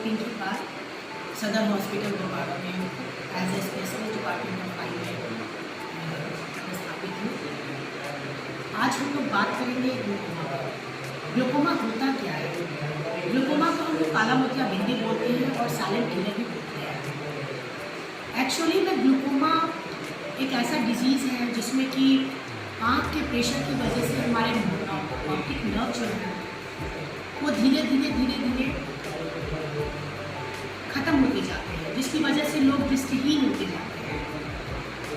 तीसरी बार सदर हॉस्पिटल भोपाल में as a specialist department of eye में स्थापित हूँ। आज हम लोग बात करेंगे ग्लूकोमा पर। ग्लूकोमा होता क्या है? ग्लूकोमा को हम लोग काला मोतिया बिंदी बोलते हैं और साइलेंट किलर भी बोलते हैं। एक्चुअली में ग्लूकोमा एक ऐसा डिजीज़ है जिसमें कि आँख के प्रेशर की वजह से हमारे ऑप्टिक नर्व जो है वो धीरे धीरे ख़त्म होते जाते हैं, जिसकी वजह से लोग दृष्टिहीन होते जाते हैं।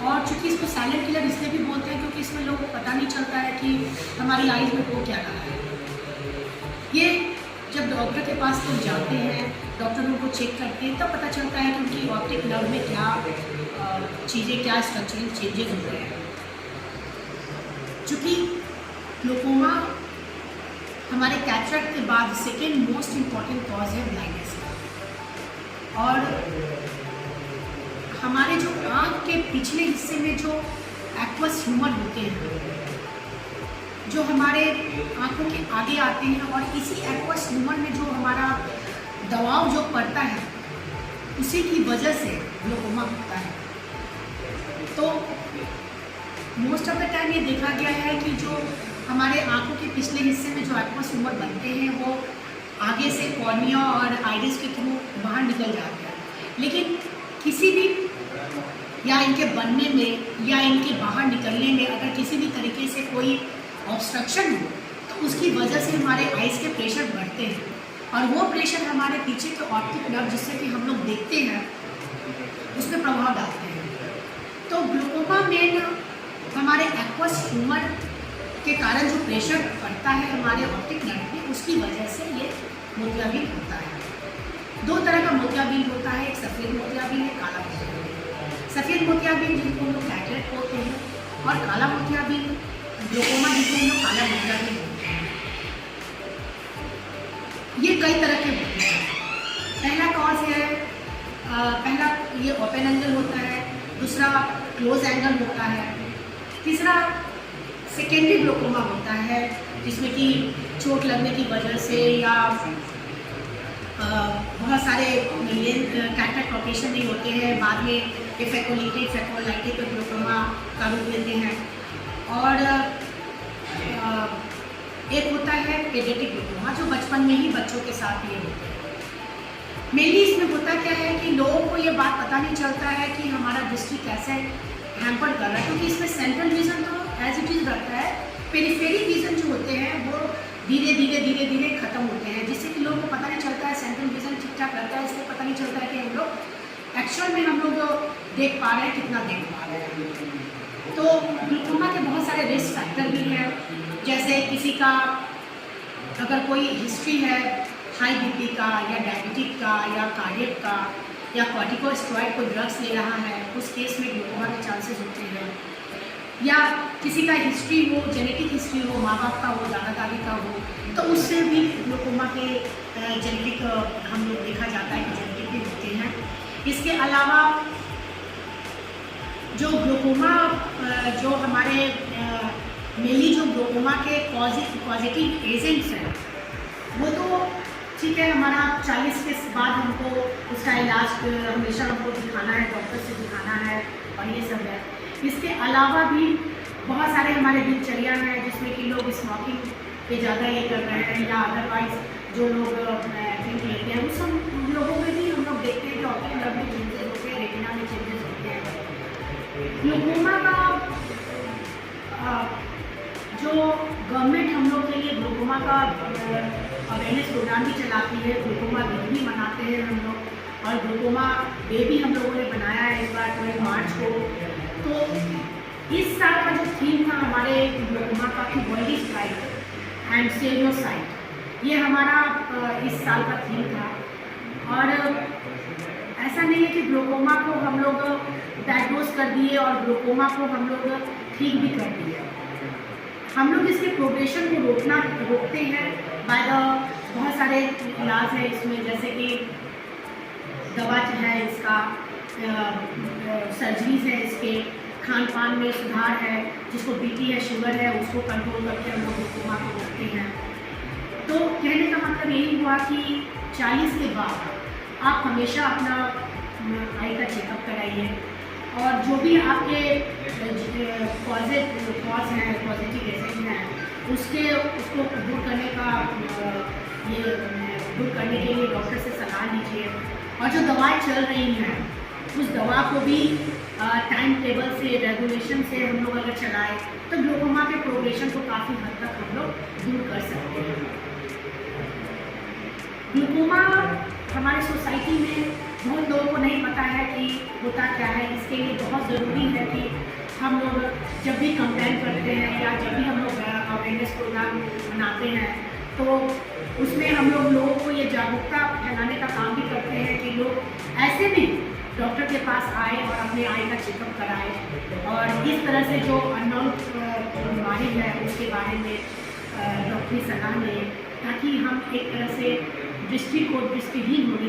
और चूँकि इसको साइलेंट किलर इसलिए भी बोलते हैं क्योंकि इसमें लोगों को पता नहीं चलता है कि हमारी आइज़ में हो क्या रहा है। ये जब डॉक्टर के पास लोग जाते हैं, डॉक्टर उनको चेक करते हैं, तब पता चलता है कि उनकी ऑप्टिक नर्व में क्या चीज़ें, क्या स्ट्रक्चरल चेंजेस होते हैं। चूँकि ग्लूकोमा हमारे कैटरेक्ट के बाद सेकेंड मोस्ट इम्पॉर्टेंट कॉज है ब्लाइंडनेस का। और हमारे जो आँख के पिछले हिस्से में जो एक्वस ह्यूमर होते हैं, जो हमारे आँखों के आगे आते हैं, और इसी एक्वस ह्यूमर में जो हमारा दबाव जो पड़ता है उसी की वजह से ग्लूकोमा होता है। तो मोस्ट ऑफ द टाइम ये देखा गया है कि जो हमारे आँखों के पिछले हिस्से में जो एक्वस ह्यूमर बनते हैं वो आगे से कॉर्निया और आइरिस के थ्रू बाहर निकल जाते हैं, लेकिन किसी भी या इनके बनने में या इनके बाहर निकलने में अगर किसी भी तरीके से कोई ऑब्स्ट्रक्शन हो तो उसकी वजह से हमारे आइज़ के प्रेशर बढ़ते हैं, और वो प्रेशर हमारे पीछे के ऑप्टिक नर्व जिससे कि हम लोग देखते हैं उसमें प्रभाव डालते हैं। तो ग्लूकोमा मेन हमारे एक्वस ह्यूमर के कारण जो प्रेशर पड़ता है हमारे ऑप्टिक नर्व में, उसकी वजह से ये मोतियाबिंद होता है। दो तरह का मोतियाबिंद होता है, एक सफ़ेद मोतियाबिंद है, काला मोतियाबिंद। सफ़ेद मोतियाबिंद जिनको हम लोग कैटरेक्ट बोलते हैं, और काला मोतियाबिंद ग्लूकोमा जिनको हम लोग काला मोतियाबिंद बोलते हैं। ये कई तरह के होते हैं। पहला कॉज है, पहला ये ओपन एंगल होता है, दूसरा क्लोज एंगल होता है, तीसरा सेकेंडरी ग्लूकोमा होता है जिसमें कि चोट लगने की वजह से या बहुत सारे कैटरेक्ट ऑपरेशन नहीं होते हैं, बाद में फेकोलाइटिक ग्लूकोमा का रूप लेते हैं। और एक होता है पेडियाट्रिक ग्लूकोमा जो बचपन में ही बच्चों के साथ ये होते हैं। मेनली इसमें होता क्या है कि लोगों को ये बात पता नहीं चलता है कि हमारा दृष्टि कैसे हैम्पर कर रहा है, क्योंकि इसमें सेंट्रल विजन तो एज इट इज़ रहता है, पेरिफेरी विजन जो होते हैं वो धीरे धीरे ख़त्म होते हैं, जिससे कि लोगों को पता नहीं चलता है सेंट्रल विजन ठीक ठाक रहता है, इसलिए पता नहीं चलता है कि हम लोग एक्चुअल में हम लोग देख पा रहे हैं, कितना देख पा रहे हैं। तो ग्लूकोमा के बहुत सारे रिस्क फैक्टर भी हैं, जैसे किसी का अगर कोई हिस्ट्री है हाई बीपी का या डायबिटिक का या कार्डियक का या कॉर्टिकोस्टेरॉइड को ड्रग्स ले रहा है, उस केस में ग्लूकोमा के चांसेस होते हैं। या किसी का हिस्ट्री हो, जेनेटिक हिस्ट्री हो, माँ बाप का हो, दादा दादी का हो, तो उससे भी ग्लूकोमा के जेनेटिक हम लोग देखा जाता है कि जेनेटिक भी होते हैं। इसके अलावा जो ग्लूकोमा जो हमारे मेनली जो ग्लूकोमा के पॉजिटिव एजेंट्स हैं वो तो ठीक है, हमारा 40 के बाद हमको उसका इलाज हमेशा हमको दिखाना है, डॉक्टर से दिखाना है, और ये सब है। इसके अलावा भी बहुत सारे हमारे दिनचर्या हैं जिसमें कि लोग स्मोकिंग पे ज़्यादा ये कर रहे हैं, या अदरवाइज जो लोग ड्रिंक लेते हैं, उस सब लोगों में भी हम लोग देखते हैं कि ऑप्टिक नर्व में चेंजेस होते हैं, रेटिना में चेंजेस होते हैं। ग्लूकोमा का जो गवर्नमेंट हम लोग के लिए ग्लूकोमा का अवेयरनेस प्रोग्राम भी चलाती है, ग्लूकोमा वीक भी मनाते हैं हम लोग, और ग्लूकोमा डे भी हम लोगों ने बनाया है इस बार 12 मार्च को। तो इस साल का जो थीम था हमारे ग्लूकोमा का कि world is bright and save your site, ये हमारा इस साल का थीम था। और ऐसा नहीं है कि ग्लूकोमा को हम लोग डायग्नोज कर दिए और ग्लूकोमा को हम लोग ठीक भी कर दिए, हम लोग इसके प्रोग्रेशन को रोकते हैं बाय द बहुत सारे इलाज है इसमें, जैसे कि दवा है इसका, सर्जरीज है इसके, खान पान में सुधार है, जिसको बीपी है, शुगर है, उसको कंट्रोल करके हम लोग ग्लूकोमा को रोकते हैं। तो कहने का मतलब यही हुआ कि 40 के बाद आप हमेशा अपना आई का चेकअप कराइए और जो भी आपके कॉज हैं, पॉजिटिव एसिड हैं, उसको दूर करने का दूर करने के लिए डॉक्टर से सलाह लीजिए। और जो दवाएं चल रही हैं उस दवा को भी टाइम टेबल से, रेगुलेशन से हम लोग अगर चलाएं तो ग्लूकोमा के प्रोग्रेशन को काफ़ी हद तक हम लोग दूर कर सकते हैं। ग्लूकोमा हमारे सोसाइटी में बहुत लोगों को नहीं पता है कि होता क्या है। इसके लिए बहुत ज़रूरी है कि हम लोग जब भी कंप्लेन करते हैं या जब भी हम लोग अवेयरनेस प्रोग्राम मनाते हैं तो उसमें हम लोग लोगों को ये जागरूकता फैलाने का काम भी करते हैं कि लोग ऐसे भी डॉक्टर के पास आए और अपने आई का चेकअप कराएं और इस तरह से जो अननोन बीमारी है उसके बारे में डॉक्टरी सलाह लें, ताकि हम एक तरह से दृष्टि को दृष्टिहीन होने